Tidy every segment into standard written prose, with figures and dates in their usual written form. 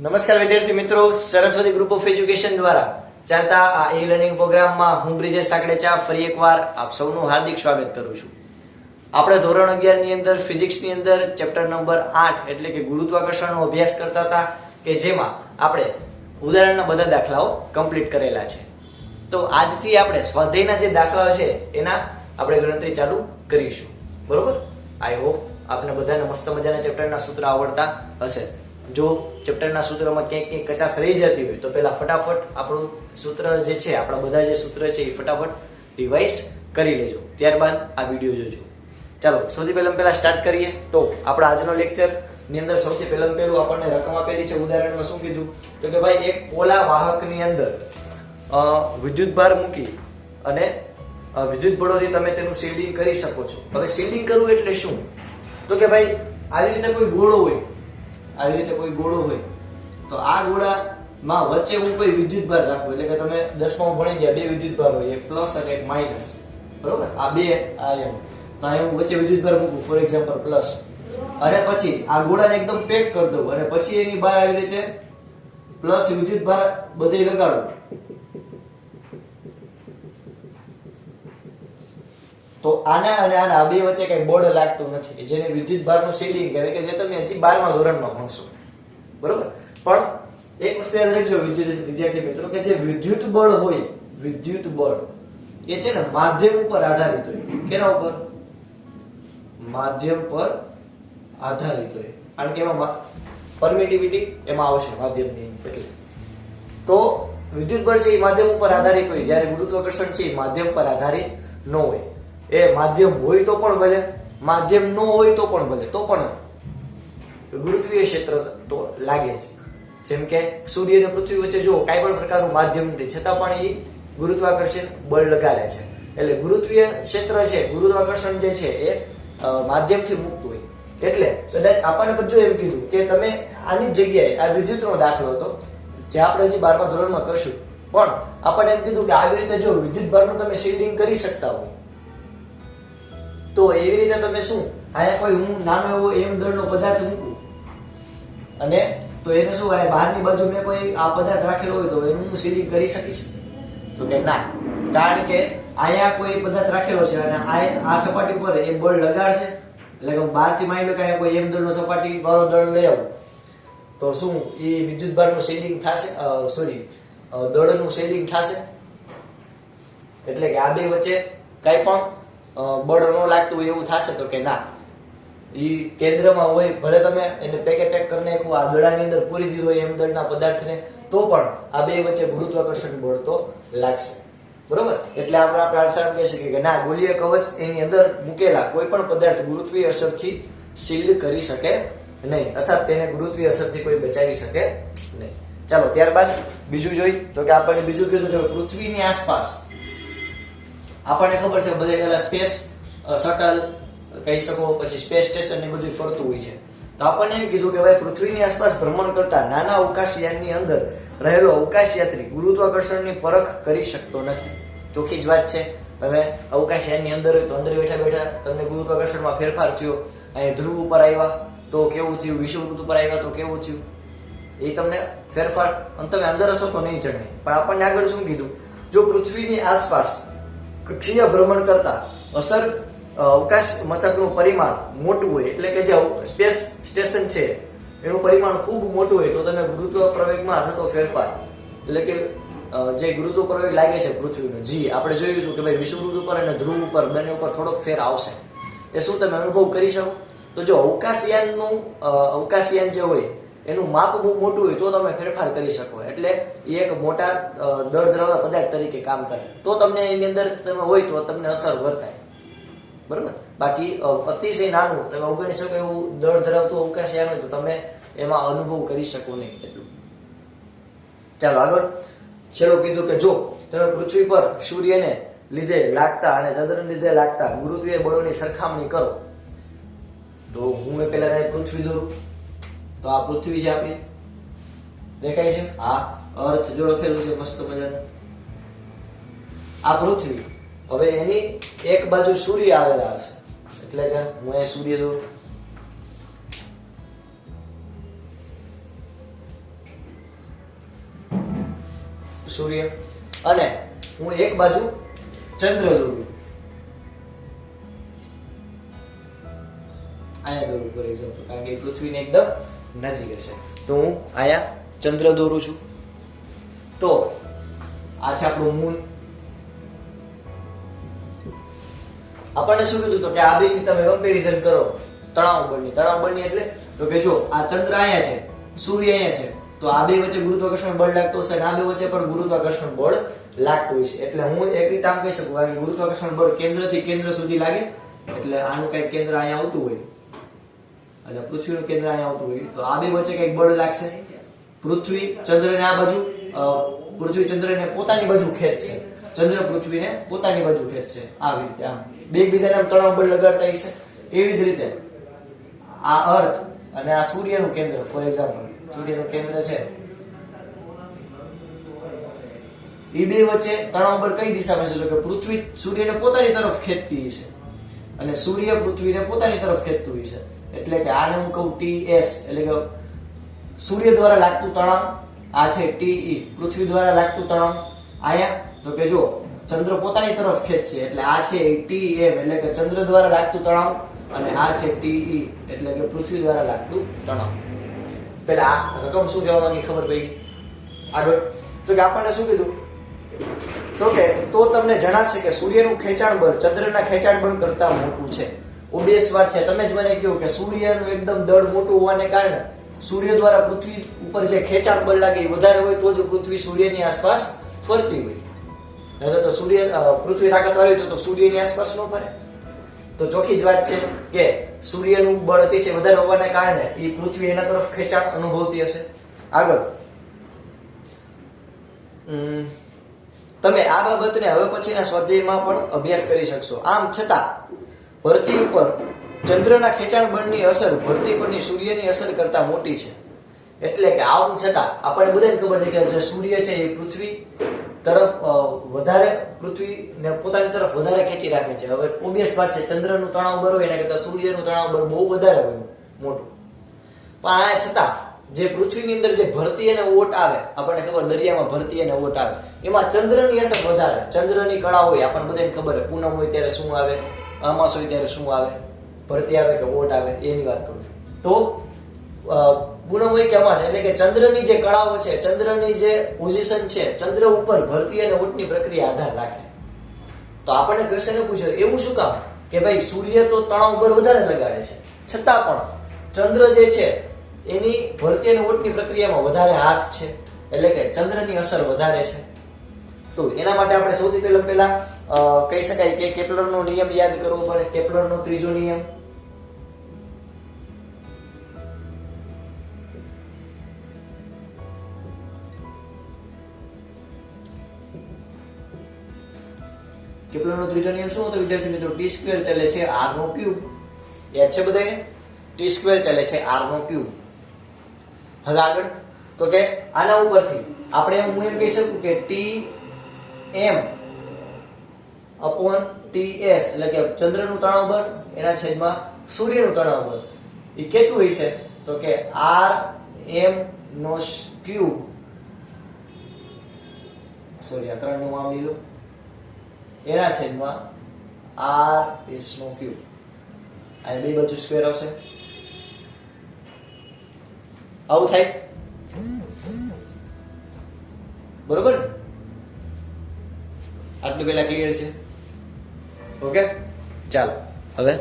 નમસ્કાર વિદ્યાર્થી મિત્રો, સરસ્વતી ગ્રુપ ઓફ એજ્યુકેશન દ્વારા ચાલતા આ ઈ લર્નિંગ પ્રોગ્રામમાં હું બ્રિજેશ સાકડેચા ફરી એકવાર આપ સૌનું હાર્દિક સ્વાગત કરું છું. આપણે ધોરણ 11 ની અંદર ફિઝિક્સ ની અંદર ચેપ્ટર નંબર 8 એટલે કે ગુરુત્વાકર્ષણનો અભ્યાસ કરતા હતા કે જેમાં આપણે ઉદાહરણના બધા દાખલાઓ કમ્પ્લીટ કરેલા છે. તો આજથી આપણે સ્વાધ્યાયના જે દાખલાઓ છે એના આપણે ગણતરી ચાલુ કરીશું. બરોબર? આઈ હોપ આપને બધાને મસ્ત મજાના ચેપ્ટરના સૂત્ર આવડતા હશે. જો ચેપ્ટરના સૂત્રમાં ક્યાંક કચાશ રહી જતી હોય તો પહેલા ફટાફટ આપણું સૂત્ર જે છે, આપણા બધા જે સૂત્ર છે એ ફટાફટ રિવાઇઝ કરી લેજો, ત્યારબાદ આ વિડીયો જોજો. ચાલો સૌથી પહેલા સ્ટાર્ટ કરીએ. તો આપણા આજનો લેક્ચર ની અંદર સૌથી પહેલું આપણને રકમ આપેલી છે. ઉદાહરણમાં શું કીધું તો કે ભાઈ એક પોલા વાહકની અંદર વિદ્યુત ભાર મૂકી અને વિદ્યુત બળોથી તમે તેનું શિલ્ડિંગ કરી શકો છો. હવે શિલ્ડિંગ કરવું એટલે શું? તો કે ભાઈ આવી રીતે કોઈ ગોળો હોય, તો આ ગોળામાં વચ્ચે હું કોઈ વિદ્યુત ભાર રાખું, એટલે કે તમે 10માં ભણી ગયા બે વિદ્યુત ભાર હોય, એક પ્લસ અને એક માઇનસ. બરોબર? આ બે એમ તો અહીં હું વચ્ચે વિદ્યુત ભાર મૂકું, ફોર એક્ઝામ્પલ પ્લસ, અને પછી આ ગોળાને એકદમ પેક કરી દઉં અને પછી એની બહાર આવી રીતે પ્લસ વિદ્યુત ભાર બધે લગાડું. તો આના અને આના આ બે વચ્ચે કઈ બળ લાગતું નથી, જેને વિદ્યુત ભારનું શિલ્ડિંગ કહેવાય, કે જે તમે હજી 12મા ધોરણમાં ભણશો. બરોબર? પણ એક વસ્તુ યાદ રાખજો વિદ્યાર્થી મિત્રો, કે જે વિદ્યુત બળ હોય, વિદ્યુત બળ એ છે ને માધ્યમ ઉપર આધારિત હોય. કેના ઉપર? માધ્યમ પર આધારિત હોય. કારણ કે એમાં પરમિટિવિટી એમાં આવશે માધ્યમની. એટલે તો વિદ્યુત બળ છે એ માધ્યમ ઉપર આધારિત હોય, જ્યારે ગુરુત્વાકર્ષણ છે એ માધ્યમ પર આધારિત ન હોય. એ માધ્યમ હોય તો પણ ભલે, માધ્યમ ન હોય તો પણ ભલે, તો પણ ગુરુત્વીય ક્ષેત્ર તો લાગે છે. જેમ કે સૂર્ય અને પૃથ્વી વચ્ચે જો કાંઈ પણ પ્રકારનું માધ્યમ નથી, છતાં પણ એ ગુરુત્વાકર્ષણ બળ લગાડે છે. એટલે ગુરુત્વીય ક્ષેત્ર છે, ગુરુત્વાકર્ષણ જે છે એ માધ્યમથી મુક્ત હોય. એટલે કદાચ આપણને પણ જો એમ કીધું કે તમે આની જગ્યાએ આ વિદ્યુતનો દાખલો હતો જે આપણે હજી 12મા ધોરણમાં કરશું, પણ આપણને એમ કીધું કે આવી રીતે જો વિદ્યુત ભારનું તમે શિલ્ડિંગ કરી શકતા હોય તો એવી રીતે તમે શું, અહીંયા કોઈ હું નાનો એવો એમ દળનો પદાર્થ મૂકું અને તો એને શું, આ બહારની બાજુ મેં કોઈ આ પદાર્થ રાખેલો હોય તો એનું હું શિલ્ડિંગ કરી શકીશ? તો કે ના, કારણ કે અહીંયા કોઈ પદાર્થ રાખેલો છે અને આ સપાટી પર એ બળ લગાડશે. એટલે કે હું બહારથી માની લો કે અહીંયા કોઈ એમ દળનો સપાટી વાળો દળ લઈ આવું તો શું એ વિદ્યુત ભારનું શિલ્ડિંગ થશે? દળનું શિલ્ડિંગ થશે. એટલે કે આ બે વચ્ચે કઈ પણ બળ ન લાગતું હોય એવું થશે? તો કે ના, એ કેન્દ્રમાં હોય, ભલે તમે એને પેકેટ કરી નાખ્યું, આ દડાની અંદર પૂરી દીધું હોય એમ દળના પદાર્થને, તો પણ આ બે વચ્ચે ગુરુત્વાકર્ષણ બળ તો લાગશે. બરોબર? એટલે આપણે આન્સર કહી શકીએ કે ના, ગોળીય કવચ એની અંદર મૂકેલા કોઈ પણ પદાર્થ ગુરુત્વીય અસરથી શિલ્ડ કરી શકે નહીં, અથવા તેને ગુરુત્વીય અસરથી કોઈ બચાવી શકે નહીં. ચાલો ત્યારબાદ બીજું જોઈ તો કે આપણને બીજું કીધું કે પૃથ્વીની આસપાસ આપણને ખબર છે બધે પેલા સ્પેસ શટલ કહી શકો, પછી સ્પેસ સ્ટેશન ને બધું ફરતું હોય છે. તો આપણને એમ કીધું કે ભાઈ પૃથ્વીની આસપાસ ભ્રમણ કરતા નાના અવકાશયાનની અંદર રહેલો અવકાશયાત્રી ગુરુત્વાકર્ષણની પરખ કરી શકતો નથી. ચોખ્ખી જ વાત છે. તમે અવકાશયાનની અંદર હોય તો અંદર બેઠા બેઠા તમને ગુરુત્વાકર્ષણમાં ફેરફાર થયો, અહીં ધ્રુવ ઉપર આવ્યા તો કેવું થયું, વિષુવવૃત્ત ઉપર આવ્યા તો કેવું થયું, એ તમને ફેરફાર તમે અંદર હશો તો નહીં જણાય. પણ આપણને આગળ શું કીધું, જો પૃથ્વીની આસપાસ કક્ષીય ભ્રમણ કરતા અસર અવકાશ મથકનું પરિમાણ મોટું હોય, એટલે કે જે સ્પેસ સ્ટેશન છે એનું પરિમાણ ખૂબ મોટું હોય, તો તમે ગુરુત્વ પ્રવેગમાં થતો ફેરફાર, એટલે કે જે ગુરુત્વ પ્રવેગ લાગે છે પૃથ્વીનો, જી આપણે જોયું હતું કે ભાઈ વિષુવવૃત્ત ઉપર અને ધ્રુવ ઉપર બંને ઉપર થોડોક ફેર આવશે. એ શું તમે અનુભવ કરી શકો? તો જો અવકાશયાન જે હોય એનું માપ બહુ મોટું હોય તો તમે ફેરફાર કરી શકો. એટલે એ એક મોટા દળ ધરાવતા પદાર્થ તરીકે કામ કરે, તો તમને એની અંદર તમે હોય તો તમને અસર વર્તાય. બરોબર? બાકી અતિશય નાનું તમે ઉગાડી શકો એવું દળ ધરાવતું અવકાશયાન હોય તો તમે એમાં અનુભવ કરી શકો નહીં એટલું. ચાલો આગળ છેલ્લું કીધું કે જો તમે પૃથ્વી પર સૂર્યને લીધે લાગતા અને ચંદ્રને લીધે લાગતા ગુરુત્વીય બળોની સરખામણી કરો, તો હું પેલા પૃથ્વી દોરું. તો આ પૃથ્વી છે આપણી, દેખાય છે? આ અર્થ જો લખેલું છે મસ્ત મજાનું, આ પૃથ્વી. હવે એની એક બાજુ સૂર્ય આવેલા હશે, એટલે કે હું અહીં સૂર્ય દોરું. સૂર્ય, અને હું એક બાજુ ચંદ્ર દોરું, અહીંયા દોરું ફોર એક્ઝામ્પલ, કારણ કે પૃથ્વીને એકદમ નજીક હશે, તો હું અહીંયા ચંદ્ર દોરું છું. તો આ છે આપણું મૂન. આપણને શું કીધું તો કે આ બેની તમે કમ્પેરિઝન કરો તણાવ બળની એટલે તો કે જો આ ચંદ્ર અહીંયા છે, સૂર્ય અહીંયા છે, તો આ બે વચ્ચે ગુરુત્વાકર્ષણ બળ લાગતું હશે અને આ બે વચ્ચે પણ ગુરુત્વાકર્ષણ બળ લાગતું હશે. એટલે હું એક રીતે આમ કહી શકું કે ગુરુત્વાકર્ષણ બળ કેન્દ્રથી કેન્દ્ર સુધી લાગે, એટલે આનું કઈક કેન્દ્ર અહીંયા આવતું હોય અને પૃથ્વીનું કેન્દ્ર અહીંયા આવતું હોય, તો આ બે વચ્ચે કઈક બળ લાગશે. પૃથ્વી ચંદ્રને આ બાજુ, પૃથ્વી ચંદ્રને પોતાની બાજુ ખેંચશે, ચંદ્ર પૃથ્વીને પોતાની બાજુ ખેંચશે, આવી રીતે આમ બે એકબીજાને આમ તણાવ બળ લગાડતા હશે. એવી જ રીતે આ અર્થ અને આ સૂર્યનું કેન્દ્ર, ફોર એક્ઝામ્પલ સૂર્યનું કેન્દ્ર છે, એ બે વચ્ચે તણાવ બળ કઈ દિશામાં છે, તો કે પૃથ્વી સૂર્યને પોતાની તરફ ખેંચતી છે અને સૂર્ય પૃથ્વીને પોતાની તરફ ખેંચતું છે. એટલે કે આને હું કહું TS, એટલે કે સૂર્ય દ્વારા લાગતું તણાવ, આ છે TE પૃથ્વી દ્વારા લાગતું તણાવ. આયા તો કે જો ચંદ્ર પોતાની તરફ ખેંચશે એટલે આ છે TM, એટલે કે ચંદ્ર દ્વારા લાગતું તણાવ, અને આ છે TE એટલે કે પૃથ્વી દ્વારા લાગતું તણાવ. પેલા આ રકમ શું કહેવા માંગી ખબર પડી? આગળ તો કે આપણને શું કીધું તો કે તો તમને જણાશે કે સૂર્યનું ખેંચાણ બળ ચંદ્રના ખેંચાણ બળ કરતા મોટું છે. ઓબવિયસ વાત છે. તમે જ મને કહ્યું કે સૂર્યનું એકદમ દળ મોટું હોવાને કારણે સૂર્ય દ્વારા પૃથ્વી ઉપર જે ખેંચાણ બળ લાગે એ વધારે હોય તો જ પૃથ્વી સૂર્યની આસપાસ ફરતી હોય. નહીં તો સૂર્ય પૃથ્વી તાકાતવાળી હોય તો સૂર્યની આસપાસ ન ફરે. તો ચોખ્ખી જ વાત છે કે સૂર્યનું બળ અતિશય વધારે હોવાને કારણે એ પૃથ્વી એના તરફ ખેંચાણ અનુભવતી હશે. આગળ તમે આ બાબતને હવે પછીના સ્વાધ્યાયમાં પણ અભ્યાસ કરી શકશો. આમ છતાં ધરતી ઉપર ચંદ્રના ખેંચાણ બળની અસર ધરતી પરની સૂર્યની અસર કરતા મોટી છે. એટલે કે આમ છતાં આપણને બધાને ખબર છે કે જે સૂર્ય છે એ પૃથ્વી તરફ વધારે, પૃથ્વીને પોતાની તરફ વધારે ખેંચી રાખે છે. હવે ઓબવિયસ વાત છે ચંદ્રનું તણાવ બળ હોય એના કરતા સૂર્યનું તણાવ બળ બહુ વધારે હોય મોટું. પણ આ છતાં જે પૃથ્વીની અંદર જે ભરતી અને ઓટ આવે, આપણને ખબર દરિયામાં ભરતી અને ઓટ આવે, એમાં ચંદ્રની અસર વધારે. ચંદ્રની કળા હોય આપણને બધાને ખબર હોય, પૂનમ હોય ત્યારે શું આવે, અમાસ હોય ત્યારે શું આવે, ભરતી આવે કે ઓટ આવે, એની વાત કરું છું. તો પૂનમ હોય કે અમાસ એટલે કે ચંદ્રની જે કળાઓ છે, ચંદ્રની જે પોઝિશન છે, ચંદ્ર ઉપર ભરતી અને ઓટની પ્રક્રિયા આધાર રાખે. તો આપણને ક્વેશ્ચન પૂછ્યો એવું શું કામ કે ભાઈ સૂર્ય તો તણાવ બળ વધારે લગાડે છે, છતાં પણ ચંદ્ર જે છે એની ભરતી અને ઓટની પ્રક્રિયામાં વધારે હાથ છે, એટલે કે ચંદ્રની અસર વધારે છે. તો એના માટે આપણે સૌથી પહેલા કહી શકાય કે કેપ્લરનો નિયમ યાદ કરવો પડે. કેપ્લરનો ત્રીજો નિયમ, કેપ્લરનો ત્રીજો નિયમ શું હતો વિદ્યાર્થી મિત્રો? T² ચાલે છે R નો ક્યુબ. યાદ છે બધાને? T² ચાલે છે R નો ક્યુબ. હવે આગળ તો કે આના ઉપરથી આપણે હું એમ કહી શકું કે Tm TS એટલે કે ચંદ્રનું તણાવ બળ એના છેદમાં સૂર્યનું તણાવ બળ એ કેટલું હશે તો કે Rm નો ક્યુબ, સોરી આ 3 નું આમ લીધું, એના છેદમાં RS નો ક્યુબ. આ બે બાજુ સ્ક્વેર આવશે. આવું થાય બરોબર? આટલું પેલા ક્લિયર છે? ઓકે ચાલો હવે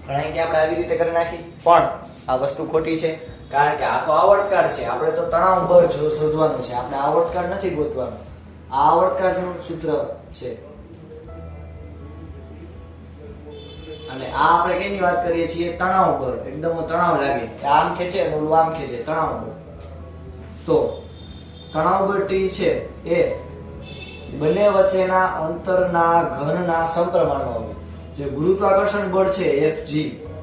ઘણા કે આપણે આવી રીતે કરી નાખી, પણ આ વસ્તુ ખોટી છે. કારણ કે આ તો આવર્તકાળ છે, આપણે તો તણાવ બળ શોધવાનું છે, આપણે આવર્તકાળ નથી ગોતવાનું. આ આવર્તકાળનું સૂત્ર છે અને આ આપણે કેની વાત કરીએ છીએ? તણાવ બળ. એકદમ તણાવ લાગે કે આમ ખેંચે અને ઓલું આમ ખેંચે, તણાવ બળ. તો તણાવ બળ T છે એ બંને વચ્ચેના અંતરના ઘનના સમપ્રમાણમાં હોય. જે ગુરુત્વાકર્ષણ બળ છે Fg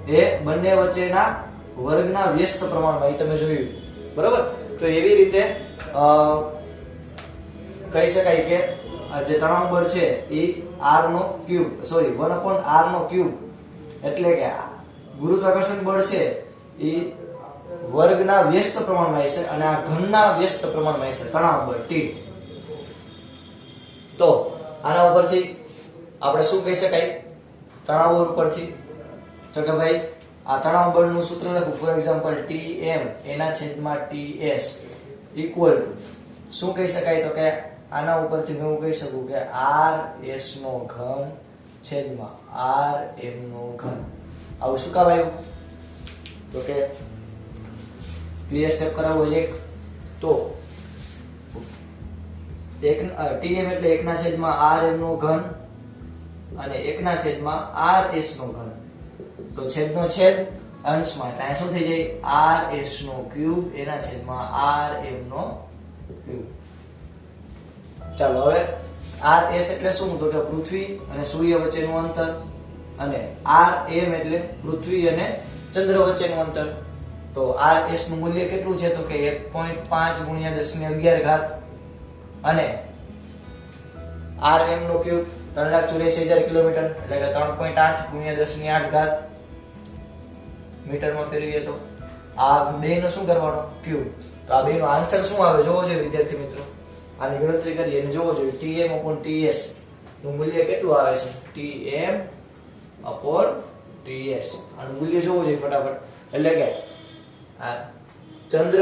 એ બંને વચ્ચેના વર્ગના વ્યસ્ત પ્રમાણમાં, એ તમે જોયું બરોબર? તો એવી રીતે કહી શકાય કે આ જે તણાવ બળ છે એ R નો ક્યુબ, સોરી 1/R નો ક્યુબ, એટલે કે ગુરુત્વાકર્ષણ બળ છે એ વર્ગના વ્યસ્ત પ્રમાણમાં હશે અને આ ઘનના વ્યસ્ત પ્રમાણમાં હશે તણાવ બળ T. તો આના ઉપરથી આપણે શું કહી શકાય તણાવ બળ ઉપરથી તો કે ભાઈ આ તણાવ બળનું સૂત્ર લખું ફોર એક્ઝામ્પલ Tm એના છેદમાં Ts ઇક્વલ ટુ શું કહી શકાય તો કે આના ઉપરથી હું કહી શકું કે Rs નો ઘન છેદમાં Rm નો ઘન. આવું શું કામ આવ્યું તો કે ક્લિયર સ્ટેપ કરાવો છે તો Tm એટલે 1/Rm નો ઘન અને 1/Rs નો ઘન. તો છેદનો છેદ અંશમાં એટલે આ શું થઈ જાય Rs નો ક્યુબ એના છેદમાં Rm નો ક્યુબ. ચાલો હવે Rs એટલે શું તો કે પૃથ્વી અને સૂર્ય વચ્ચેનું અંતર અને Rm એટલે પૃથ્વી અને ચંદ્ર વચ્ચેનું અંતર. તો Rs નું મૂલ્ય કેટલું છે તો કે 1.5 × 10⁻11 અને Rm નો ક્યુબ 3,84,000 કિલોમીટર એટલે કે 3.8 × 10⁸ મીટરમાં ફેરવીએ તો આ બે નો શું કરવાનો ક્યુબ. તો આ બે નો આન્સર શું આવે જોવો જોઈએ વિદ્યાર્થી મિત્રો. આની ગણતરી કરીએ અને જોવો જોઈએ Tm/Ts નું મૂલ્ય કેટલું આવે છે Tm/Ts આનું મૂલ્ય જોવો જોઈએ ફટાફટ. એટલે કે આ ચંદ્ર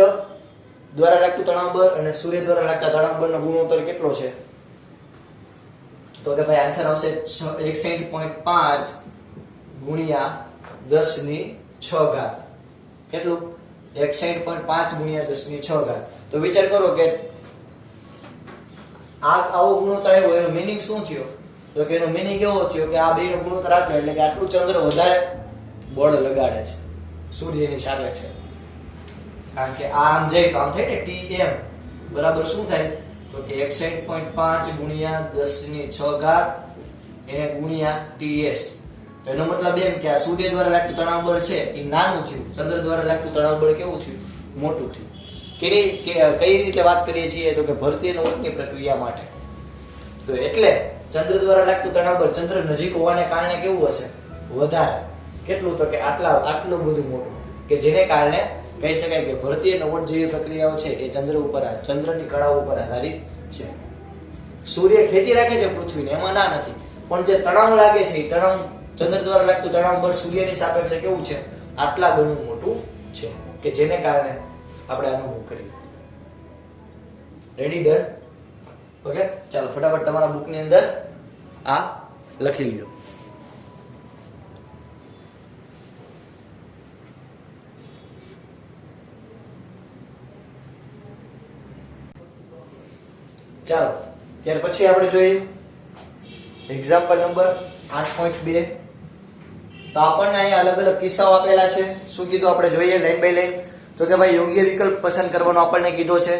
દ્વારા લાગતું તણાવ બળ અને સૂર્ય દ્વારા લાગતા તણાવ બળનો ગુણોત્તર કેટલો છે તો કે ભાઈ આન્સર આવશે 61.5 × 10⁶. કેટલું 61.5 × 10⁶. તો વિચાર કરો કે આવો ગુણોત્તર આવ્યો એનો મીનિંગ શું થયો તો કે એનો મીનિંગ એવો થયો કે આ બેનો ગુણોત્તર આપ્યો એટલે કે આટલું ચંદ્ર વધારે બળ લગાડે છે સૂર્યની સાપેક્ષે. કારણ કે આમ જાય તો આમ થાય ને Tm બરાબર શું થાય તો કે 61.5 × 10⁶ એને ગુણ્યા Ts. તો એનો મતલબ એમ કે આ સૂર્ય દ્વારા લાગતું તણાવ બળ છે એ નાનું થયું, ચંદ્ર દ્વારા લાગતું તણાવ બળ કેવું થયું મોટું થયું. કઈ રીતે વાત કરીએ છીએ તો કે ભરતી નોટની પ્રક્રિયા માટે. તો એટલે ચંદ્ર દ્વારા લાગતું તણાવ બળ ચંદ્ર નજીક હોવાને કારણે કેવું હશે વધારે. કેટલું તો કે આટલું બધું મોટું કે જેને કારણે કહી શકાય કે ભરતીય નવટ જેવી પ્રક્રિયાઓ છે એ ચંદ્રની કળાઓ ઉપર આધારિત છે. સૂર્ય ખેંચી રાખે છે પૃથ્વીને એમાં ના નથી, પણ જે તણાવ લાગે છે એ તણાવ ચંદ્ર દ્વારા લાગતું તણાવ બળ સૂર્યની સાપેક્ષે કેવું છે આટલા ઘણું મોટું છે કે જેને કારણે આપણે અનુભવ કરીએ. Ready done okay. ચાલો ફટાફટ તમારા બુક ની અંદર આ લખી લ્યો. ચાલો ત્યાર પછી આપણે જોઈએ એક્ઝામ્પલ નંબર 8.2. તો આપણને અહીંયા અલગ અલગ કિસ્સાઓ આપેલા છે. શું કીધું આપણે જોઈએ લાઈન બાય લાઈન. તો કે ભાઈ યોગ્ય વિકલ્પ પસંદ કરવાનો આપણને કીધો છે.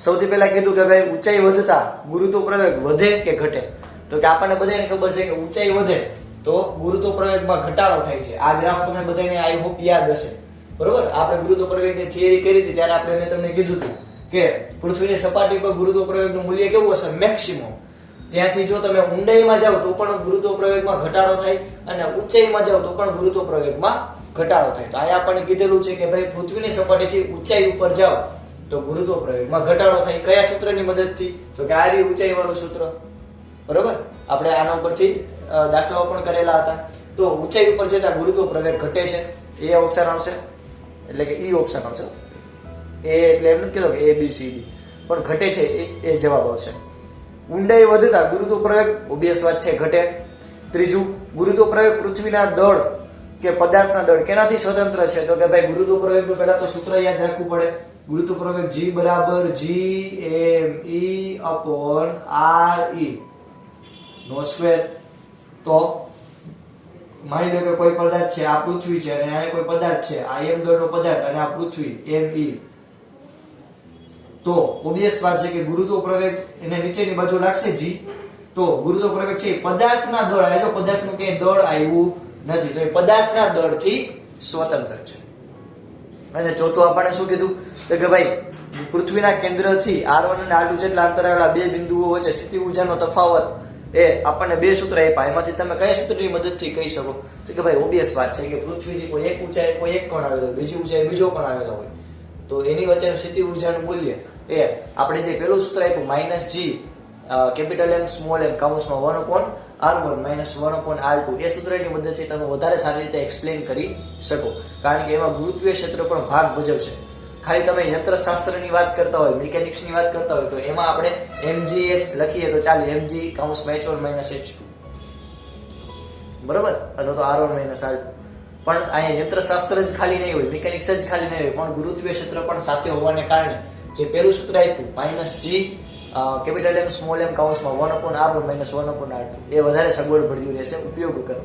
સૌથી પહેલા કીધું કે ભાઈ ઊંચાઈ વધતા ગુરુત્વ પ્રવેગ વધે કે ઘટે. તો કે આપણને બધાને ખબર છે કે ઊંચાઈ વધે તો ગુરુત્વ પ્રવેગમાં ઘટાડો થાય છે. આ ગ્રાફ તમને બધાને આઈ હોપ યાદ હશે બરોબર. આપણે ગુરુત્વ પ્રવેગની થિયરી કરી હતી ત્યારે આપણે મેં તમને કીધું હતું કે પૃથ્વીની સપાટી પર ગુરુત્વ પ્રવેગનું મૂલ્ય કેવું હશે મેક્સિમમ. ત્યાંથી જો તમે ઊંડાઈમાં જાઓ તો પણ ગુરુત્વ પ્રવેગમાં ઘટાડો થાય અને ઊંચાઈમાં જાઓ તો પણ ગુરુત્વ પ્રવેગમાં ઘટાડો થાય. તો અહીંયા આપણને કીધેલું છે કે ભાઈ પૃથ્વીની સપાટીથી ઊંચાઈ ઉપર જાઓ તો ગુરુત્વ પ્રવેગમાં ઘટાડો થાય. કયા સૂત્રની મદદથી તો કે આ રી ઊંચાઈ વાળું સૂત્ર બરોબર. આપણે આના ઉપરથી દાખલાઓ પણ કરેલા હતા. તો ઊંચાઈ ઉપર જતા ગુરુત્વ પ્રવેગ ઘટે છે એ ઓપ્શન આવશે એટલે કે ઈ ઓપ્શન આવશે. એ એટલે એમ નથી કહેતો કે ABCD પણ ઘટે છે એ જવાબ આવશે. ઊંડાઈ વધતા ગુરુત્વ પ્રવેગ ઓબિયસ વાત છે ઘટે. ત્રીજું ગુરુત્વ પ્રવેગ પૃથ્વીના દળ કે પદાર્થના દળ કેનાથી સ્વતંત્ર છે તો કે ભાઈ ગુરુત્વ પ્રવેગનું પહેલા તો સૂત્ર યાદ રાખવું પડે. ગુરુત્વ પ્રવેગ G બરાબર GME/RE નો સ્ક્વેર. તો માની લો કે કોઈ પદાર્થ છે આ પૃથ્વી છે અને આ કોઈ પદાર્થ છે આ m દળનો પદાર્થ અને આ પૃથ્વી ME. તો ઓબિયસ વાત છે કે ગુરુત્વ પ્રવેગ એને નીચેની બાજુ લાગશે G. તો ગુરુત્વ પ્રવેગ છે પદાર્થના દળ આવે. જો પદાર્થનું કઈ દળ આવ્યું નથી તો એ પદાર્થના દળથી સ્વતંત્ર છે. અને ચોથું આપણને શું કીધું કે ભાઈ પૃથ્વીના કેન્દ્રથી R1 અને R2 જેટલા અંતર આવેલા બે બિંદુઓ વચ્ચે સ્થિતિ ઊર્જાનો તફાવત એ આપણને બે સૂત્ર આપ્યા. એમાંથી તમે કયા સૂત્રની મદદથી કહી શકો તો કે ભાઈ ઓબિયસ વાત છે કે પૃથ્વીથી કોઈ એક ઊંચાઈ કોઈ એક કોણ આવેલો હોય, બીજી ઊંચાઈ બીજો કોણ આવેલો હોય. તો એની વચ્ચેનું સ્થિતિ ઉર્જાનું મૂલ્ય એ આપણે જે પેલું સૂત્ર આપ્યું -g capital M small m કૌંસમાં 1/r1 -1/r2 એ સૂત્રની મદદથી તમે વધારે સારી રીતે એક્સપ્લેન કરી શકો, કારણ કે એમાં ગુરુત્વીય ક્ષેત્ર પણ ભાગ ભજવશે. ખાલી તમે યંત્રશાસ્ત્રની વાત કરતા હોય, મિકેનિક્સની વાત કરતા હોય તો એમાં આપણે mgh લખીએ તો ચાલે, mg કૌંસમાં h1 h2, બરોબર, અથવા તો r1 r2. પણ અહીંયા યંત્રશાસ્ત્ર જ ખાલી નહીં હોય, મિકેનિક્સ જ ખાલી નહીં હોય, પણ ગુરુત્વીય ક્ષેત્ર પણ સાથે હોવાને કારણે જે પેલું સૂત્ર આપ્યું -g capital M small m કૌંસમાં 1/r1 1/r2 એ વધારે સગવડ ભર્યું રહેશે ઉપયોગ કરો,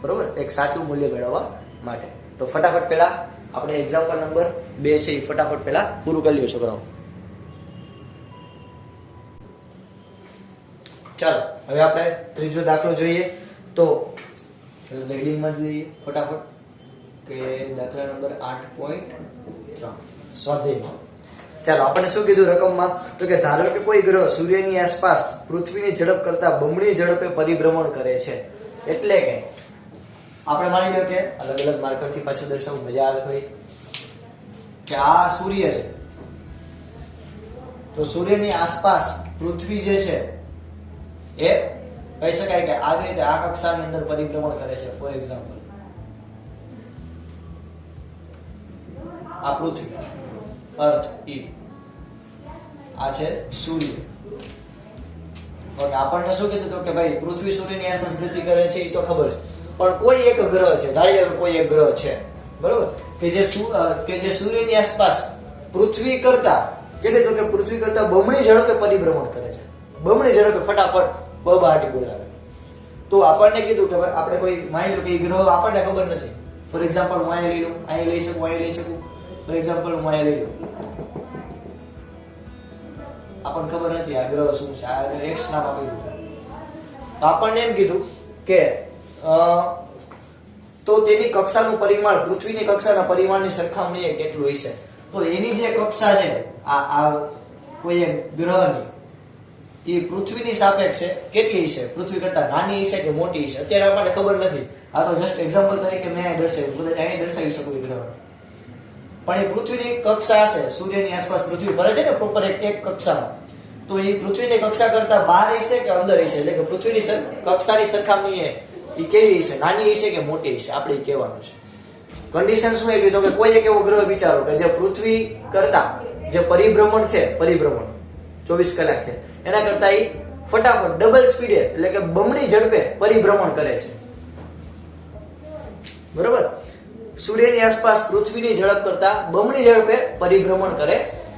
બરોબર, એક સાચું મૂલ્ય મેળવવા માટે. તો ફટાફટ પહેલા આપણે એક્ઝામ્પલ નંબર 2 છે એ ફટાફટ પહેલા પૂરું કરી લ્યો છોકરાઓ. ચાલો હવે આપણે ત્રીજો દાખલો જોઈએ. તો રેડિંગમાં જોઈએ ફટાફટ કે દાખલા નંબર 8.3 સ્વાધ્યાયમાં. ચાલો આપણે શું કીધું રકમમાં, તો કે ધારો કે કોઈ ગ્રહ સૂર્યની આસપાસ પૃથ્વીની ઝડપ કરતા બમણી ઝડપે પરિભ્રમણ કરે છે. એટલે કે આપણે માની લો કે અલગ અલગ માર્કરથી પાછું દર્શાવવું મજા આવે ભાઈ, કે આ સૂર્ય છે, તો સૂર્યની આસપાસ પૃથ્વી જે છે એ કહી શકાય કે આ રીતે આ કક્ષાની અંદર પરિભ્રમણ કરે છે. ફોર એક્ઝામ્પલ આ પૃથ્વી, અર્થ ઈ, આ છે સૂર્ય. ઓકે, આપણને શું કીધું કે ભાઈ પૃથ્વી સૂર્યની આસપાસ ગતિ કરે છે એ તો ખબર છે, પણ કોઈ એક ગ્રહ છે, ધારી લો કોઈ એક ગ્રહ છે, બરોબર, કે જે સૂર્યની આસપાસ પૃથ્વી કરતા એટલે તો કે પૃથ્વી કરતા બમણી ઝડપે પરિભ્રમણ કરે છે, બમણી ઝડપે ફટાફટ બબાટી બોલાવે. તો આપણને કીધું કે આપણે કોઈ માની લો કે એ ગ્રહ આપણને ખબર નથી. ફોર એક્ઝામ્પલ હું અહીંયા લઈ લઉં, અહીંયા લઈ શકું, અહીંયા લઈ શકું. ફોર એક્ઝામ્પલ હું અહીંયા લઈ લઉં, આપણને ખબર નથી આ ગ્રહ શું છે, આ એક્સ નામ આપી દીધું. તો આપણને એમ કીધું કે તો તેની કક્ષાનું પરિમાણ પૃથ્વીની કક્ષાના પરિમાણની સરખામણીએ કેટલું હશે. તો એની જે કક્ષા છે આ કોઈ એક ગ્રહની, એ પૃથ્વીની સાપેક્ષે કેટલી હશે, પૃથ્વી કરતા નાની હશે કે મોટી હશે, અત્યારે આપણને ખબર નથી. આ તો જસ્ટ એક્ઝામ્પલ તરીકે મેં અહીં દર્શાવ્યું, કદાચ અહીં દર્શાવી શકું એ ગ્રહ, પણ એ પૃથ્વીની કક્ષા હશે, સૂર્યની આસપાસ પૃથ્વી ફરે છે ને પ્રોપર એક કક્ષામાં, તો એ પૃથ્વીની કક્ષા કરતા બહાર હશે કે અંદર હશે, એટલે કે પૃથ્વીની કક્ષાની સરખામણીએ એ કેવી હશે, નાની હશે કે મોટી હશે, આપણે એ કહેવાનું છે. કન્ડિશન શું એવી, તો કે કોઈ એક એવો ગ્રહ વિચારો કે જે પૃથ્વી કરતા જે પરિભ્રમણ છે, પરિભ્રમણ 24 કલાક છે, એના કરતા એ ફટાફટ ડબલ સ્પીડે એટલે કે બમણી ઝડપે પરિભ્રમણ કરે છે, બરોબર. સૂર્યની આસપાસ પૃથ્વીની ઝડપ કરતા બમણી ઝડપે પરિભ્રમણ કરે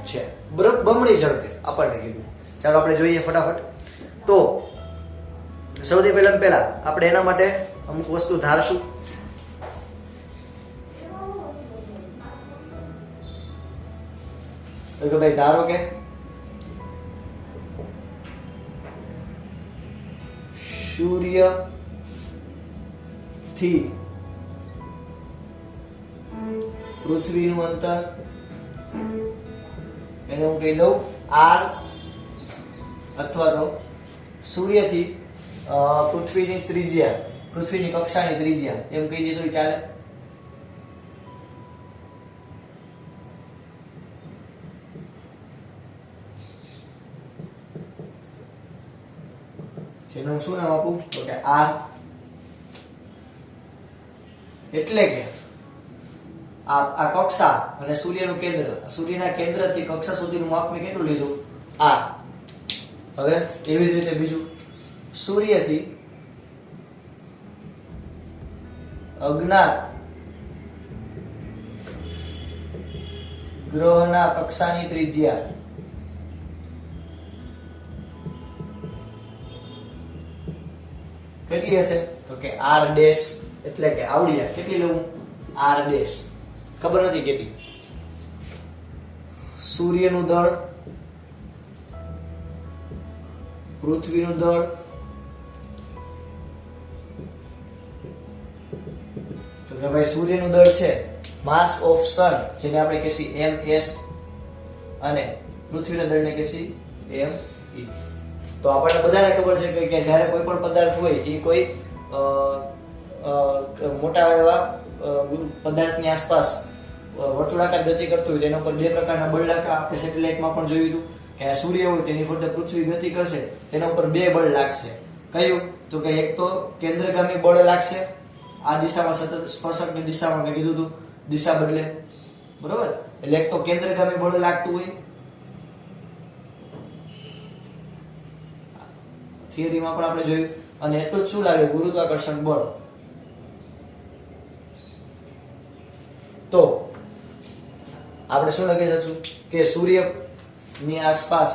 છે, બમણી ઝડપે આપણને કીધું. ચાલો આપણે જોઈએ ફટાફટ. તો સૌથી પહેલા આપણે એના માટે અમુક વસ્તુ ધારશું. તો ભાઈ ધારો કે સૂર્ય થી પૃથ્વીનું અંતર એને હું કહી દઉં r, અથવા તો સૂર્યથી પૃથ્વીની ત્રિજ્યા, પૃથ્વીની કક્ષાની ત્રિજ્યા એમ કહી દીધું ચાલે. જેનું શું નામ આપું, તો કે r. એટલે કે આ કક્ષા અને સૂર્યનું કેન્દ્ર, સૂર્યના કેન્દ્રથી કક્ષા સુધીનું માપ મેં કેટલું લીધું, r. હવે એવી જ રીતે બીજું, સૂર્યથી અજ્ઞાત ગ્રહના કક્ષાની ત્રિજ્યા કેટલી હશે, તો કે r ડેશ, એટલે કે આવડિયા કેટલી લઉં, r ડેશ, ખબર નથી કેટલી. સૂર્યનું દળ, પૃથ્વીનું દળ, તો કે ભાઈ સૂર્યનું દળ છે માસ ઓફ સન, જેને આપણે કહીએ ms, અને પૃથ્વીના દળને કહીએ me. તો આપણને બધાને ખબર છે કે જ્યારે કોઈ પણ પદાર્થ હોય એ કોઈ મોટા એવા પદાર્થની આસપાસ વર્તુળાકાર ગતિ કરતું હોય તેના પર બે પ્રકારના બળ લાગતા. આપણે સેટેલાઇટમાં પણ જોયું હતું કે આ સૂર્ય હોય તેની ફરતે પૃથ્વી ગતિ કરશે તેના ઉપર બે બળ લાગશે. કયું? તો કે એક તો કેન્દ્રગામી બળ લાગશે, આ દિશામાં સતત સ્પર્શકની દિશામાં મેં કીધું હતું દિશા બદલે, બરોબર? એટલે એક તો કેન્દ્રગામી બળ લાગતું હોય, થિયરીમાં પણ આપણે જોયું, અને એટલું જ શું લાગે? ગુરુત્વાકર્ષણ બળ. તો આપણે શું લખી શકશું કે સૂર્યની આસપાસ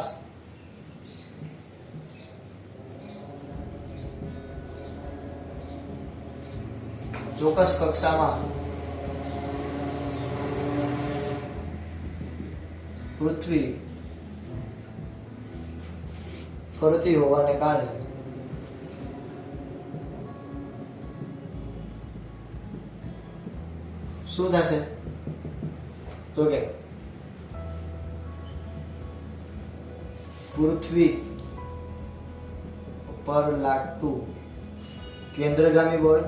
ચોક્કસ કક્ષામાં પૃથ્વી ફરતી હોવાને કારણે શું થશે? તો કે પૃથ્વી પર લાગતું કેન્દ્રગામી બળ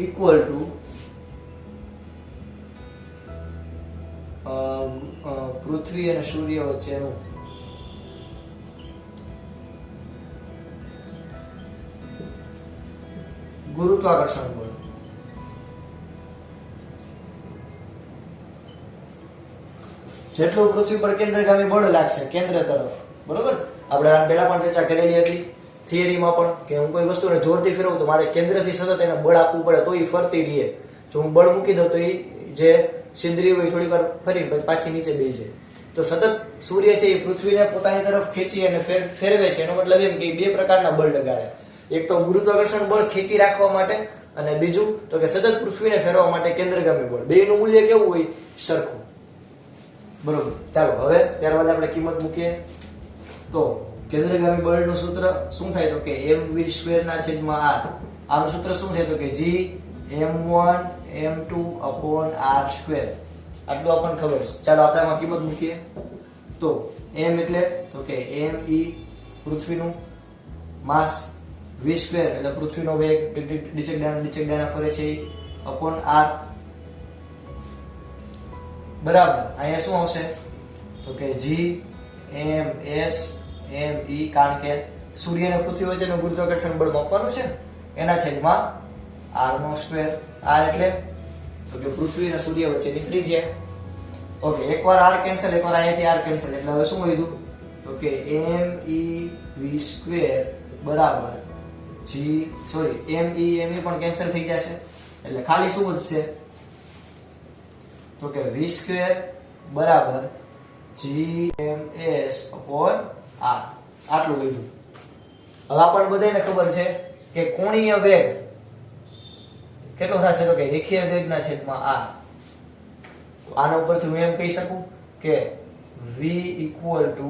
ઇક્વલ ટુ પૃથ્વી અને સૂર્ય વચ્ચેનું ગુરુત્વાકર્ષણ બળ. જેટલું પૃથ્વી પર કેન્દ્રગામી બળ લાગશે કેન્દ્ર તરફ, બરોબર? આપણે આ પહેલા પણ ચર્ચા કરેલી હતી થિયરીમાં પણ કે હું કોઈ વસ્તુને જોરથી ફેરવું તો મારે કેન્દ્રથી સતત એને બળ આપવું પડે તો એ ફરતી રહે. જો હું બળ મૂકી દઉં તો એ જે સિંદરી હોય થોડી વાર ફરીને પછી પાછી નીચે બેસી જાય. તો સતત સૂર્ય છે એ પૃથ્વીને પોતાની તરફ ખેંચી અને ફેરવે છે. એનો મતલબ એમ કે બે પ્રકારના બળ લગાડે. એક તો ગુરુત્વાકર્ષણ બળ ખેંચી રાખવા માટે, અને બીજું તો કે સતત પૃથ્વીને ફેરવવા માટે કેન્દ્રગામી બળ. બેયનું મૂલ્ય કેવું હોય? સરખું, બરોબર? ચાલો હવે ત્યારબાદ આપણે કિંમત મૂકીએ. તો કેન્દ્રગામી બળનું સૂત્ર શું થાય? તો કે mv² ના છેદમાં r. આનું સૂત્ર શું થાય? તો કે g m1 m2 upon r². આટલું આપણને ખબર છે. ચાલો આપણે આમાં કિંમત મૂકીએ. તો m એટલે તો કે m e પૃથ્વીનું માસ, v² એટલે પૃથ્વીનો વેગ, ડીચક દાણા ફરે છે, upon r બરાબર. અહીંયા શું આવશે? તો કે g m s m e, કારણ કે સૂર્ય અને પૃથ્વી વચ્ચેનું ગુરુત્વાકર્ષણ બળ માપવાનું છે એના છેદમાં r². r એટલે તો કે પૃથ્વી અને સૂર્ય વચ્ચેની ત્રિજ્યા. ઓકે, એકવાર r કેન્સલ, એકવાર અહીંયાથી r કેન્સલ, એટલે હવે શું વધ્યું? તો કે m e v² બરાબર m e પણ કેન્સલ થઈ જશે, એટલે ખાલી શું વધશે? તો કે v² બરાબર gms upon r. આટલું લીધું. હવે આપણને બધાને ખબર છે કે કોણીય વેગ કેટલો થશે? તો કે રેખીય વેગના છેદમાં r. તો આના ઉપરથી હું એમ કહી શકું કે v ઇક્વલ ટુ,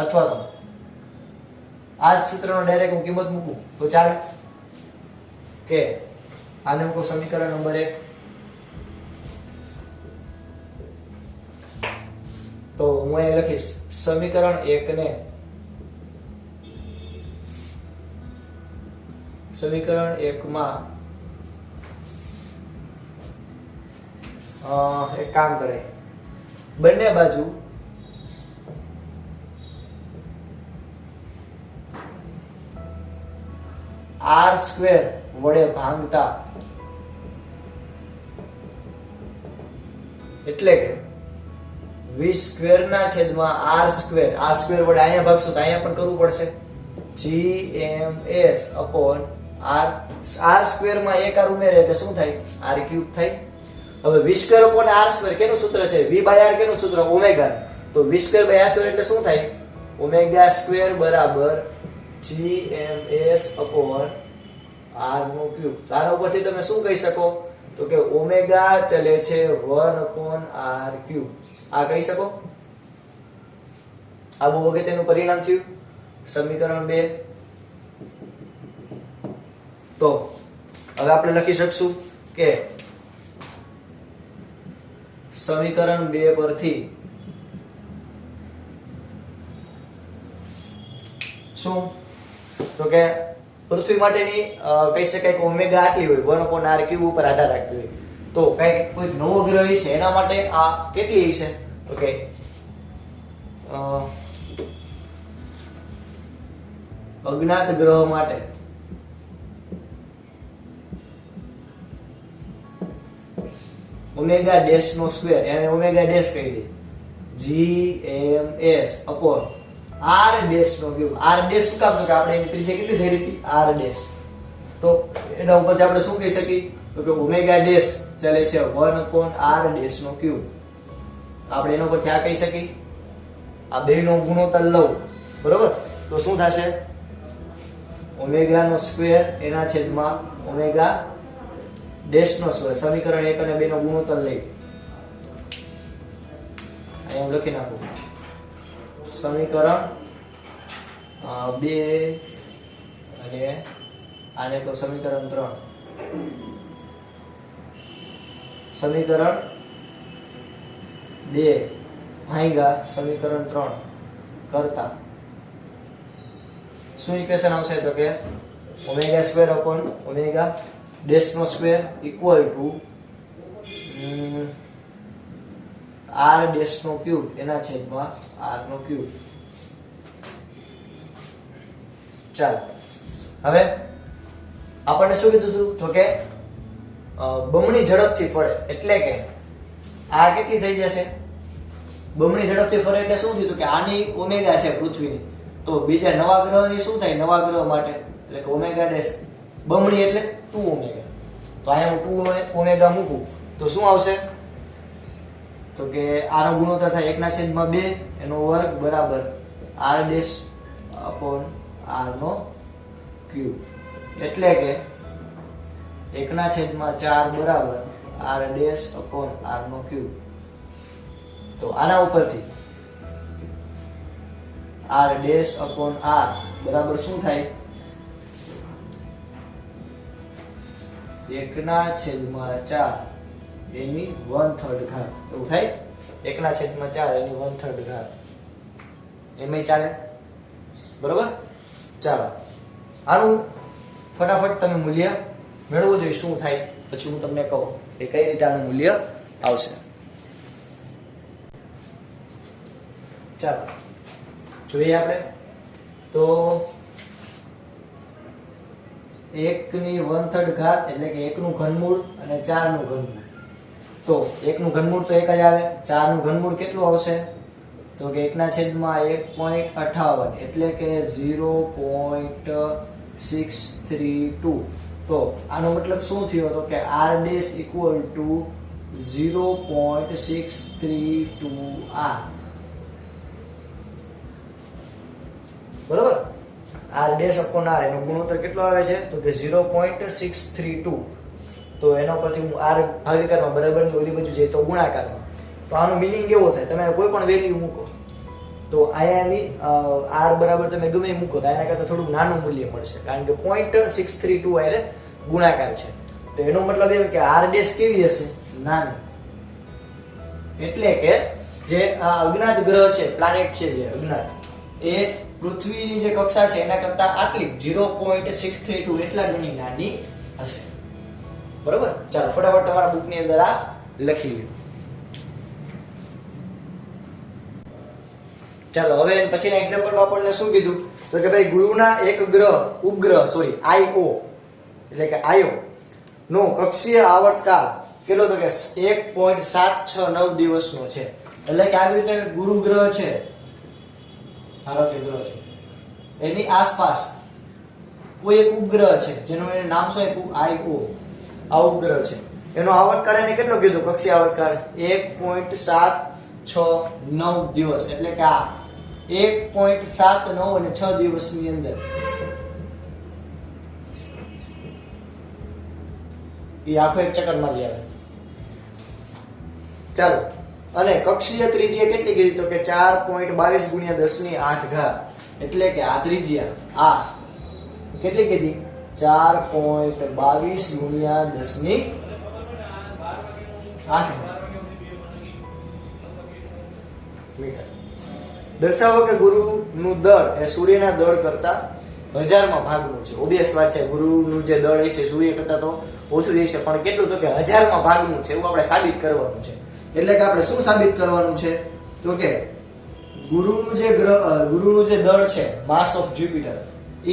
અથવા તો આ જ સૂત્રનો ડાયરેક્ટ હું કિંમત મૂકું તો ચાલે કે આને મૂકો સમીકરણ નંબર 1. તો હું અહીં લખીશ સમીકરણ 1 ને સમીકરણ 1 માં એક કામ કરે, બંને બાજુ r² વડે ભાંગતા, એટલે કે v² ના છેદમાં r² વડે અહીંયા ભાગશું તો અહીંયા પણ કરવું પડશે gms upon r. r² માં એક r ઉમેરે એટલે શું થાય? r³ થાય. હવે v² upon r² કેનું સૂત્ર છે? v by r કેનું સૂત્ર? ઓમેગા. તો v² by r² એટલે શું થાય? ω² બરાબર gms upon r³. આના ઉપરથી તમે શું કહી શકો? તો કે ઓમેગા ચલે છે 1 upon r³. આ કહી શકો. આ બહુ અગત્યનું પરિણામ થયું સમીકરણ 2. તો હવે આપણે લખી શકશું કે સમીકરણ 2 પરથી શું? તો કે પૃથ્વી માટેની કહી શકાય કે ઓમેગા આટલી હોય 1/r³ ઉપર આધાર રાખતી હોય. તો કઈ કોઈ નવો ગ્રહ છે એના માટે આ કેટલી છે? ઓકે, અજ્ઞાત ગ્રહ માટે ઓમેગા ડેશ નો સ્ક્વેર, એને ઓમેગા ડેશ કહી દે, GMS અપોન R ડેશ નો ક્યુબ. R ડેશ શું કામ? તો કે આપણે એની ત્રિજ્યા કેટલી થઈ હતી? R dash. તો એના ઉપરથી આપણે શું કહી શકીએ? તો કે ઓમેગા ડેશ ચાલે છે 1/r ડેશ નો ક્યુબ. આપણે એના ઉપર ક્યાં કહી શકીએ? આ બેનો ગુણોત્તર લઉં, બરોબર? તો શું થશે? ઓમેગા નો સ્ક્વેર એના છેદમાં ઓમેગા ડેશ નો સ્ક્વેર. સમીકરણ 1 અને 2 નો ગુણોત્તર લઈ અહીંયા લખી નાખું. સમીકરણ 2 અને આને તો સમીકરણ 3. સમીકરણ 2 ભાગ્યા સમીકરણ 3 કરતા શું ઇક્વેશન આવશે? તો કે omega square upon omega dash નો square equal to r dash નો ક્યુબ એના છેદમાં r નો ક્યુબ. ચાલો હવે આપણને શું કીધું હતું? તો કે બમણી ઝડપથી ફરે એટલે કે આ કેટલી થઈ જશે? બમણી ઝડપથી ફરે એટલે શું થયું? કે આની ઓમેગા છે પૃથ્વીની, તો બીજા નવા ગ્રહની શું થાય? નવા ગ્રહ માટે એટલે કે ઓમેગા ડેશ બમણી એટલે 2 ઓમેગા. તો અહીંયા હું 2 ઓમેગા મૂકું તો શું આવશે? તો કે આનો ગુણોત્તર થાય 1/2 એનો વર્ગ બરાબર r ડેશ અપોન r નો ક્યુબ. એટલે કે 1/4 બરાબર r ડેશ અપોન r નો ક્યુબ. તો આના ઉપરથી r ડેશ અપોન r બરાબર શું થાય? 1/4 એની 1/3 ઘાત. એવું થાય? 1/4 એની 1/3 ઘાત. એમય ચાલે, બરોબર? ચાલો આનું ફટાફટ તમે મૂલ્ય મેળવવું જોઈએ. શું થાય પછી હું તમને કહું કે કઈ રીતે આનું મૂલ્ય આવશે. ચાલો જોઈએ આપણે. તો 1ની 1/3 ઘાત એટલે કે 1 નું ઘનમૂળ અને 4 નું ઘનમૂળ. તો 1 નું ઘનમૂળ તો 1 જ આવે. 4 નું ઘનમૂળ કેટલું આવશે? તો કે 1/1.58 એટલે કે 0.632. તો આનો મતલબ શું થયો? તો કે r dash equal to 0.632r. બરોબર? r ડેશ અપોન r એનો ગુણોત્તર કેટલો આવે છે? તો કે 0.632. તો એના પરથી હું r ભાગાકારમાં બરાબરની ઓલી બાજુ જઈએ તો ગુણાકારમાં. તો આનો મીનિંગ કેવો થાય? તમે કોઈ પણ વેલ્યુ મૂકો તો અહીંયાની r બરાબર તમે ગમે એ મૂકો તો એના કરતાં થોડું નાનું મૂલ્ય મળશે, કારણ કે 0.632 આરે ગુણાકાર છે. તો એનો મતલબ એમ કે r ડેશ કેવી હશે? નાની. એટલે કે જે આ અજ્ઞાત ગ્રહ છે, પ્લાનેટ છે જે અજ્ઞાત, એ પૃથ્વીની જે કક્ષા છે એના કરતા આટલી 0.632 એટલા ગણી નાની હશે. બરોબર? ચાલો ફટાફટ તમારા બુકની અંદર આ લખી લો. ચાલો હવે પછીના એક્ઝામ્પલમાં આપણને શું કીધું? તો કે ભાઈ ગુરુના એક ગ્રહ ઉપગ્રહ IO એટલે કે આયો નો કક્ષીય આવર્તકાળ કેટલો? તો કે 1.769 દિવસનો છે. એટલે કે આવી રીતે ગુરુ ગ્રહ છે, ધારો કે ગ્રહ છે, એની આસપાસ કોઈ એક ઉપગ્રહ છે જેનું એને નામ શું આપ્યું? IO. આ ઉપગ્રહ છે, એનો આવર્તકાળ એને કેટલો કીધો? કક્ષીય આવર્તકાળ 1.769 દિવસ. એટલે કે આ 1.79 અને 6 દિવસની અંદર એ આખો એક ચક્કર મારી આવે. ચાલો, અને કક્ષીય ત્રિજ્યા કેટલી કીધી? તો કે 4.22 ગુણ્યા 10ની 8 ઘાત. એટલે કે આ ત્રિજ્યા આ કેટલી કીધી? 4.22 ગુણ્યા 10ની 8 મીટર. દર્શાવો કે ગુરુનું દળ એ સૂર્યના દળ કરતા 1000માં ભાગનું છે. ઓબિયસ વાત છે, ગુરુનું જે દળ હશે સૂર્ય કરતા તો ઓછું હશે, પણ કેટલું તો કે 1000માં ભાગનું છે એવું આપણે સાબિત કરવાનું છે. એટલે કે આપણે શું સાબિત કરવાનું છે તો કે ગુરુનું જે દળ છે માસ ઓફ જ્યુપિટર એ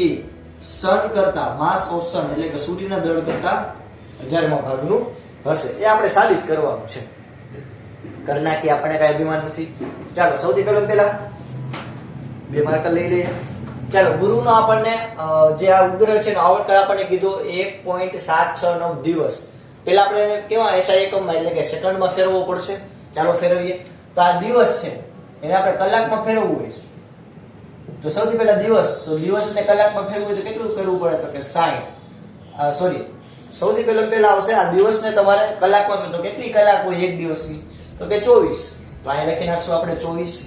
સન કરતા માસ ઓફ સન એટલે કે સૂર્યના દળ કરતા 1000માં ભાગનું હશે. એ આપણે સાબિત કરવાનું છે. કરી નાખી, આપણે કઈ અભિમાન નથી. ચાલો સૌથી પહેલા 2 માર્ક લઈ લઈએ. ચાલો ગુરુનો આપણને જે આ ઉપગ્રહ છે એનો આવર્તકાળ આપણને કીધો 1.769 દિવસ. પહેલા આપણે કેવા એસઆઈ એકમમાં એટલે કે સેકન્ડમાં ફેરવવો પડશે. ચાલો ફેરવીએ. તો આ દિવસ છે એને આપણે કલાકમાં ફેરવવું હોય તો સૌથી પહેલા દિવસ, તો દિવસને કલાકમાં ફેરવવું હોય તો કેટલું કરવું પડે તો કે 60. સૌથી પહેલા આવશે આ દિવસને તમારે કલાકમાં, તો કેટલી કલાક હોય એક દિવસની તો કે 24. તો અહીંયા લખી નાખશું આપણે 24.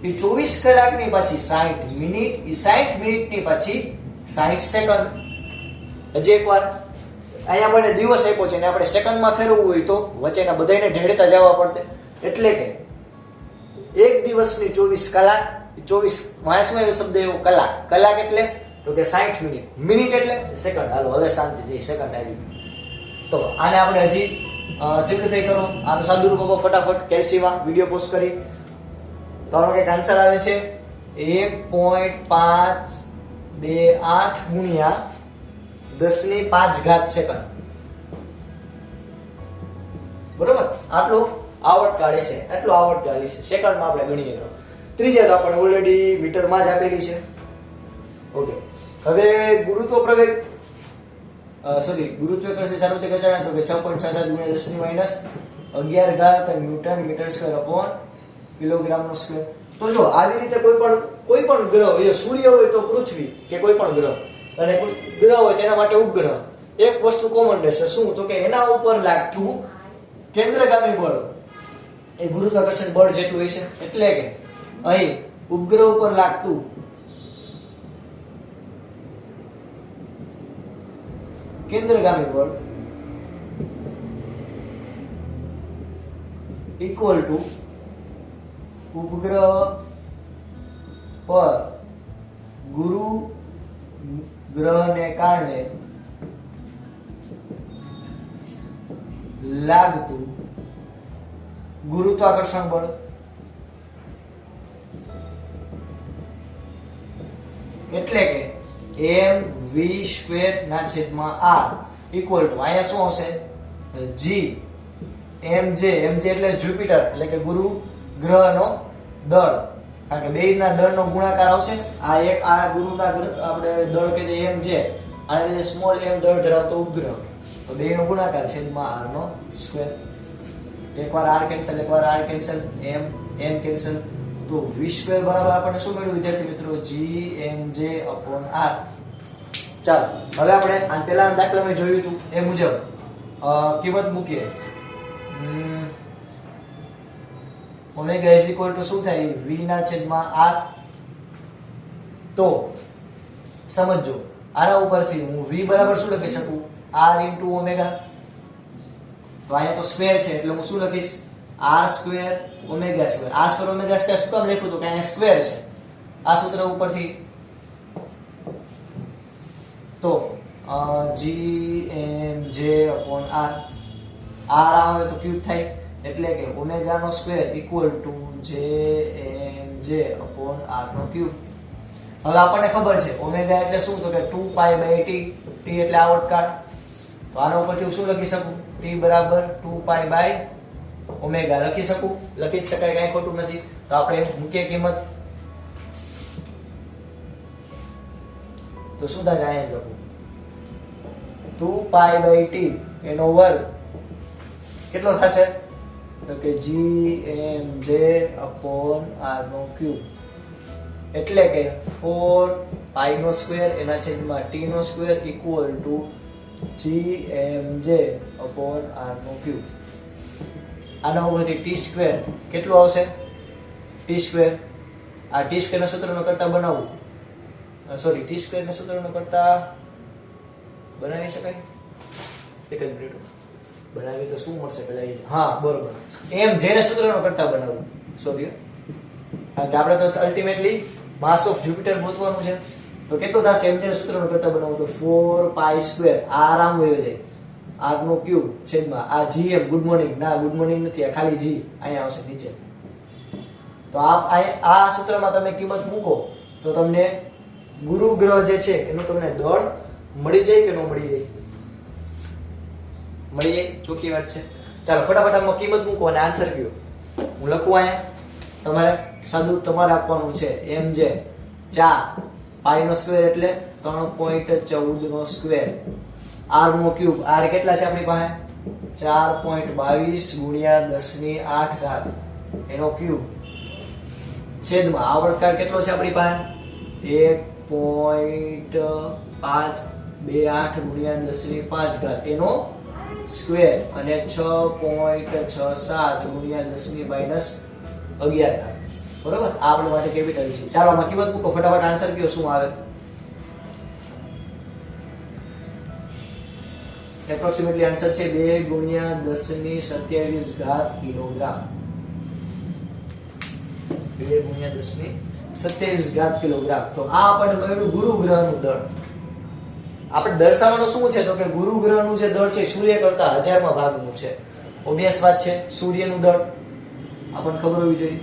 એ 24 કલાકની પછી 60 મિનિટ, એ 60 મિનિટની પછી 60 સેકન્ડ. હજી એકવાર અહીંયા આપણે દિવસ આપ્યો છે અને આપણે સેકન્ડમાં ફેરવવું હોય તો વચ્ચેના બધાને ઢેળતા જવા પડતે. એટલે કે એક દિવસની 24 કલાક, 24 વાંચમાં એવો શબ્દ એવો કલાક. કલાક એટલે તો કે 60 મિનિટ, મિનિટ એટલે સેકન્ડ. હાલો હવે શાંતિ થઈ, સેકન્ડ આવી. તો આને આપણે હજી સિમ્પ્લિફાઈ કરો. આનું સાદું રૂપ આપો ફટાફટ કેલ્સીમાં વિડિયો પોસ્ટ કરી. તો આનો કંઈક આન્સર આવે છે 1.528 ગુણ્યા 10⁵ સેકન્ડ. બરોબર, આટલું આવર્તકાળ છે, એટલો આવર્તકાળ છે સેકન્ડમાં આપણે ગણીએ તો. ત્રીજા તો આપણે ઓલરેડી મીટરમાં જ આપેલી છે. ઓકે, હવે ગુરુત્વ પ્રવેગ ગુરુત્વ કરશે સાર્વત્રિક અચાનક તો કે 6.67 ગુણ્યા 10⁻11 ન્યૂટન મીટર સ્ક્વેર અપોન કિલોગ્રામનો સ્ક્વેર. તો જો આવી રીતે કોઈ પણ ગ્રહ, એ સૂર્ય હોય તો પૃથ્વી કે કોઈ પણ ગ્રહ, અને કોઈ ગ્રહ હોય તેના માટે ઉપગ્રહ, એક વસ્તુ કોમન રહેશે. શું તો કે એના ઉપર લાગતું કેન્દ્રગામી બળ એ ગુરુત્વાકર્ષણ બળ જેટલું હશે. એટલે કે અહીં ઉપગ્રહ ઉપર લાગતું કેન્દ્રગામી બળ ઇક્વલ ટુ ઉપગ્રહ પર ગુરુ ગ્રહને કારણે લાગતું ગુરુત્વાકર્ષણ બળ. એટલે કે mv²/r ઇક્વલ ટુ અહીંયા શું આવશે g mj એટલે જ્યુપિટર એટલે કે ગુરુ ગ્રહનો દળ, કારણ કે બેયના દળનો ગુણાકાર આવશે. આ ગુરુના આપણે દળ કહી દઈએ mj, આને લીધે સ્મોલ m દળ ધરાવતો ઉપગ્રહ, તો બેયનો ગુણાકાર /r². એકવાર r કેન્સલ, એકવાર r કેન્સલ, m કેન્સલ, તો v² બરાબર આપણને શું મળ્યું વિદ્યાર્થી મિત્રો? gmj/r. ચાલો હવે આપણે આ પહેલાના દાખલામાં જોયું હતું એ મુજબ કિંમત મૂકીએ. ઓમેગા ઇઝ ઇક્વલ ટુ શું થાય? v/r. તો સમજો આના ઉપરથી હું v બરાબર શું લખી શકું? r * omega. તો અહીંયા તો સ્ક્વેર છે એટલે હું શું લખીશ? r² omega square. r² omega square શું કામ લખ્યું? તો કે અહીંયા સ્ક્વેર છે આ સૂત્ર ઉપરથી. તો gmj/r, r આવે તો ક્યુબ થાય એટલે કે ઓમેગા નો સ્ક્વેર ઇક્વલ ટુ jmj/r નો ક્યુબ. હવે આપણને ખબર છે ઓમેગા એટલે શું? તો કે 2π/t, t એટલે આવર્તકાળ. તો આના ઉપરથી હું શું લખી શકું? t બરાબર 2π/ઓમેગા લખી શકું, લખી જ શકાય, કઈ ખોટું નથી. તો આપણે મૂકીએ કિંમત, તો શું થશે? અહીંયા લખું 2π/t એનો વર્ગ કેટલો થશે? તો કે gmj/r નો ક્યુબ. એટલે કે 4π² એના છેદમાં t નો સ્ક્વેર ઇક્વલ ટુ gmj/r નો ક્યુબ. આના ઉપરથી t² કેટલું આવશે? t², આ t² ના સૂત્રનો કરતા બનાવવું, સોરી t² ના સૂત્રનો કરતા બનાવી શકાય? એક જ મિનિટ બનાવી તો શું મળશે પેલા? હા બરોબર, mj ના સૂત્રનો કરતા બનાવવું. સોરી, કારણ કે આપણે તો અલ્ટિમેટલી માસ ઓફ જ્યુપિટર ગોતવાનું છે. તો કેટલું થશે mj સૂત્રનો કરતા બનાવો તો 4π², આ આરામ વયો જાય, r નો ક્યુબ છેદમાં આ gm ગુડ મોર્નિંગ, ના ગુડ મોર્નિંગ નથી, આ ખાલી g અહીંયા આવશે નીચે. તો આ સૂત્રમાં તમે કિંમત મૂકો તો તમને ગુરુ ગ્રહ જે છે એનું તમને દળ મળી જાય કે ન મળી જાય? મળી જાય, ચોખ્ખી વાત છે. ચાલો ફટાફટ આમાં કિંમત મૂકો અને આન્સર કયો. હું લખું અહીંયા, તમારે સાદું તમારે આપવાનું છે mj 4 પાઈ નો સ્ક્વેર એટલે 3.14 નો સ્ક્વેર, r નો ક્યુબ, r કેટલા છે આપણી પાસે 4.22 ગુણ્યા 10 ની 8 ઘાત એનો ક્યુબ છેદમાં આવર્તકાળ કેટલો છે આપણી પાસે 1.528 ગુણ્યા 10 ની 5 ઘાત એનો સ્ક્વેર અને 6.67 ગુણ્યા 10 ની -11 ઘાત. બરોબર, આ આપણા માટે કેપિટલ છે. ચાલો આમાં કિંમત મૂકો ફટાફટ, આન્સર કયો શું આવે? એપ્રોક્સિમેટલી આન્સર છે 2 ગુણ્યા 10 ની 27 ઘાત કિલોગ્રામ. 2 ગુણ્યા 10 ની 27 ઘાત કિલોગ્રામ. તો આ આપણને મળ્યું ગુરુ ગ્રહનું દળ. આપણે દર્શાવવાનું શું છે તો કે ગુરુ ગ્રહનું જે દળ છે સૂર્ય કરતા 1000માં ભાગનું છે. ઓબવિયસ વાત છે, સૂર્યનું દળ આપણને ખબર હોવી જોઈએ.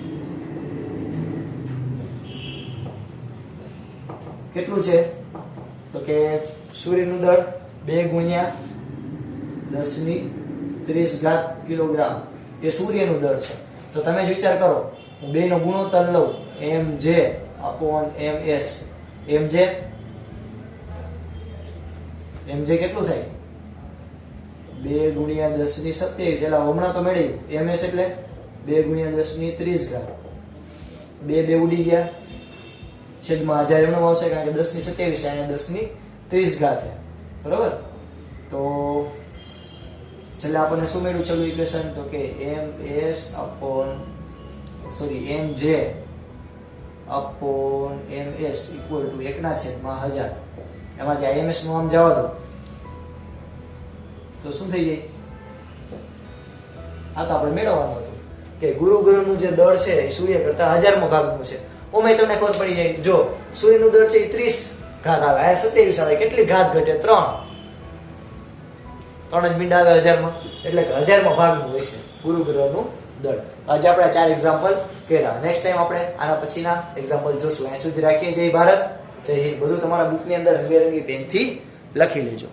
કેટલું છે તો કે સૂર્યનું દળ 2 ગુણ્યા 10 ની 30 ઘાત કિલોગ્રામ એ સૂર્યનું દળ છે. તો તમે જ વિચાર કરો, હું 2 નો ગુણોત્તર લઉં mj / ms. mj કેટલું થાય 2 ગુણ્યા 10 ની 27, એટલે હમણાં તો મેળવ્યું. ms એટલે 2 ગુણ્યા 10 ની 30 ઘાત, 2 ઉડી ગયા છેદમાં 1000 એમનો આવશે કારણ કે 10 ની 27 અને 10 ની 30 ઘાત છે. બરોબર, તો છેલ્લે આપણને શું મળ્યું છેલ્લું ઇક્વેશન તો કે mj / ms ઇક્વલ ટુ 1/1000. એમાંથી આ ms નું આમ જવા દો તો શું થઈ જાય? આ તો આપણે મેળવવાનું હતું કે ગુરુ ગ્રહનું જે દળ છે એ સૂર્ય કરતા 1000માં ભાગનું છે. ઓમે તમને ખબર પડી જાય, જો સૂર્યનું દળ છે એ 30 ઘાત આવે, આ 27 આવે, કેટલી ઘાત ઘટે? 3 જ મીંડા આવે 1000માં, એટલે કે 1000માં ભાગનું હોય છે ગુરુ ગ્રહનું દળ. આજે આપણે 4 એક્ઝામ્પલ કર્યા. નેક્સ્ટ ટાઈમ આપણે આના પછીના એક્ઝામ્પલ જોશું. અહીં સુધી રાખીએ. જય ભારત, જય હિન્દ. બધું તમારા બુકની અંદર રંગબેરંગી પેનથી લખી લેજો.